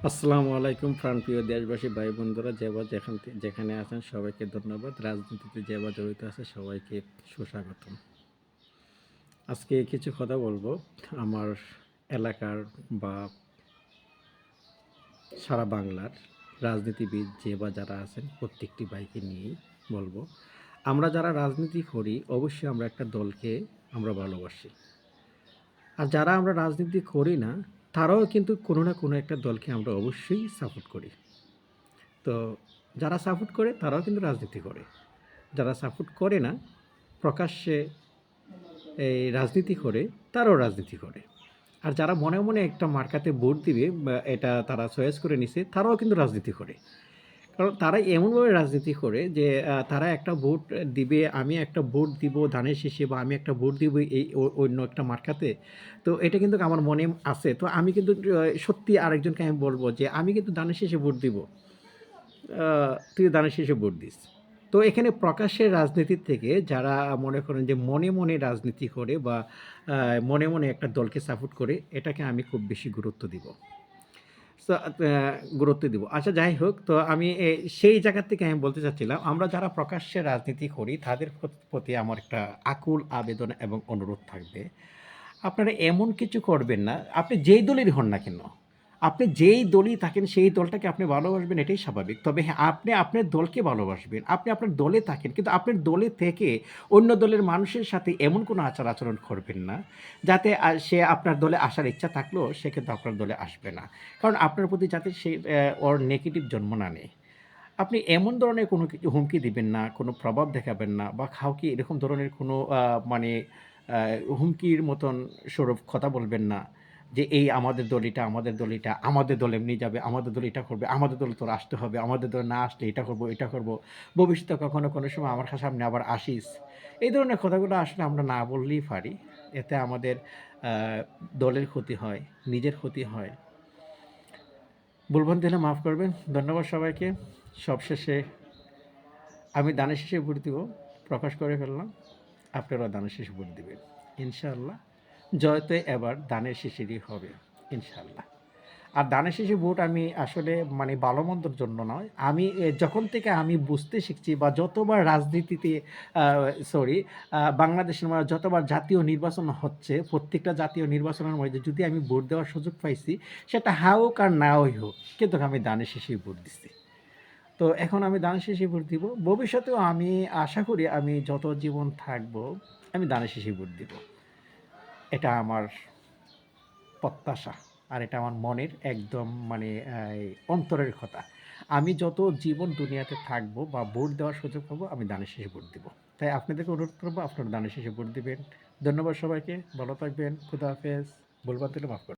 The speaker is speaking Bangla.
আসসালামু আলাইকুম প্রাণপ্রিয় দেশবাসী ভাই বন্ধুরা যেখানে আছেন সবাইকে ধন্যবাদ। রাজনীতিতে জড়িত আছে সবাইকে সুস্বাগতম। আজকে কিছু কথা বলবো আমার এলাকার বা সারা বাংলার রাজনীতিবিদ যারা আছেন প্রত্যেকটি ভাইকে নিয়েই বলবো। আমরা যারা রাজনীতি করি অবশ্যই আমরা একটা দলকে আমরা ভালোবাসি। আর যারা আমরা রাজনীতি করি না তারাও কিন্তু কোনো না কোনো একটা দলকে আমরা অবশ্যই সাপোর্ট করি। তো যারা সাপোর্ট করে তারাও কিন্তু রাজনীতি করে। যারা সাপোর্ট করে না, প্রকাশ্যে এই রাজনীতি করে, তারাও রাজনীতি করে। আর যারা মনে মনে একটা মার্কাতে ভোট দিবে বা এটা তারা চয়েস করে নিছে, তারাও কিন্তু রাজনীতি করে। কারণ তারা এমনভাবে রাজনীতি করে যে তারা একটা ভোট দিবে, আমি একটা ভোট দিব ধানের শীষে বা আমি একটা ভোট দিব এই অন্য একটা মার্কাতে। তো এটা কিন্তু আমার মনে আছে। তো আমি কিন্তু সত্যি আরেকজনকে আমি বলব যে আমি কিন্তু ধানের শীষে ভোট দিব। তুই দানের শীষে ভোট দিস। তো এখানে প্রকাশ্যের রাজনীতির থেকে যারা মনে করেন যে মনে মনে রাজনীতি করে বা মনে মনে একটা দলকে সাপোর্ট করে, এটাকে আমি খুব বেশি গুরুত্ব দিব। সো গুরুত্ব দিব। আচ্ছা যাই হোক, তো আমি সেই জায়গা থেকে আমি বলতে চাচ্ছিলাম, আমরা যারা প্রকাশ্যে রাজনীতি করি তাদের প্রতি আমার একটা আকুল আবেদন এবং অনুরোধ থাকবে। আপনারা এমন কিছু করবেন না, আপনি যেই দলেরই হন না কেন, আপনি যেই দলই থাকেন সেই দলটাকে আপনি ভালোবাসবেন, এটাই স্বাভাবিক। তবে হ্যাঁ, আপনি আপনার দলকে ভালোবাসবেন। আপনি আপনার দলে থাকেন, কিন্তু আপনার দলে থেকে অন্য দলের মানুষের সাথে এমন কোনো আচার-আচরণ করবেন না, যাতে সে আপনার দলে আসার ইচ্ছা থাকলেও সে কিন্তু আপনার দলে আসবে না। কারণ আপনার প্রতি যাতে সে ওর নেগেটিভ জন্ম না নেয়। আপনি এমন ধরনের কোনো কিছু হুমকি দিবেন না, কোনো প্রভাব দেখাবেন না বা কাউকে এরকম ধরনের কোনো মানে আ হুমকির মতন স্বরূপ কথা বলবেন না যে, "এই আমাদের দল এটা, আমাদের দল এটা, আমাদের দল এমনি যাবে, আমাদের দল এটা করবে, আমাদের দলে তোর আসতে হবে, আমাদের দলে না আসলে এটা করব, এটা করব। ভবিষ্যতে কখনো কোনো সময় আমার সামনে আবার আসিস।" এই ধরনের কথাগুলো আসলে আমরা না বললেই পারি। এতে আমাদের আ দলের ক্ষতি হয়, নিজের ক্ষতি হয়। ভুলভ্রান্তি হলে মাফ করবেন। ধন্যবাদ সবাইকে। সবশেষে আমি দানের শীষে ভোট দিব। প্রকাশ করে ফেললাম। আপনারাও দানের শীষে ভোট দিবেন। ইনশাআল্লাহ জয় তো এবার দানের শীষেরই হবে। ইনশাআল্লাহ। আর দানের শীষে ভোট আমি আসলে মানে ভালো-মন্দর জন্য নয়। আমি যখন থেকে আমি বুঝতে শিখছি বা যতবার রাজনীতিতে আ সরি বাংলাদেশের যতবার জাতীয় নির্বাচন হচ্ছে, প্রত্যেকটা জাতীয় নির্বাচনের মধ্যে যদি আমি ভোট দেওয়ার সুযোগ পাইছি, সেটা হা হোক আর নাই হোক, কিন্তু আমি দানের শীষেই ভোট দিছি। তো এখন আমি দানের শীষে ভোট দিব। ভবিষ্যতেও আমি আশা করি আমি যত জীবন থাকবো, আমি দানের শীষেই ভোট দিব। এটা আমার প্রত্যাশা। আর এটা আমার মনের একদম মানে অন্তরের কথা। আমি যত জীবন দুনিয়াতে থাকবো বা ভোট দেওয়ার সুযোগ পাবো, আমি দানের শীষে ভোট দিব। তাই আপনাদেরকে অনুরোধ করবো আপনারা দানের শীষে ভোট দিবেন। ধন্যবাদ সবাইকে। ভালো থাকবেন। খোদা হাফেজ। ভুলভ্রান্তি হলে মাফ করবেন।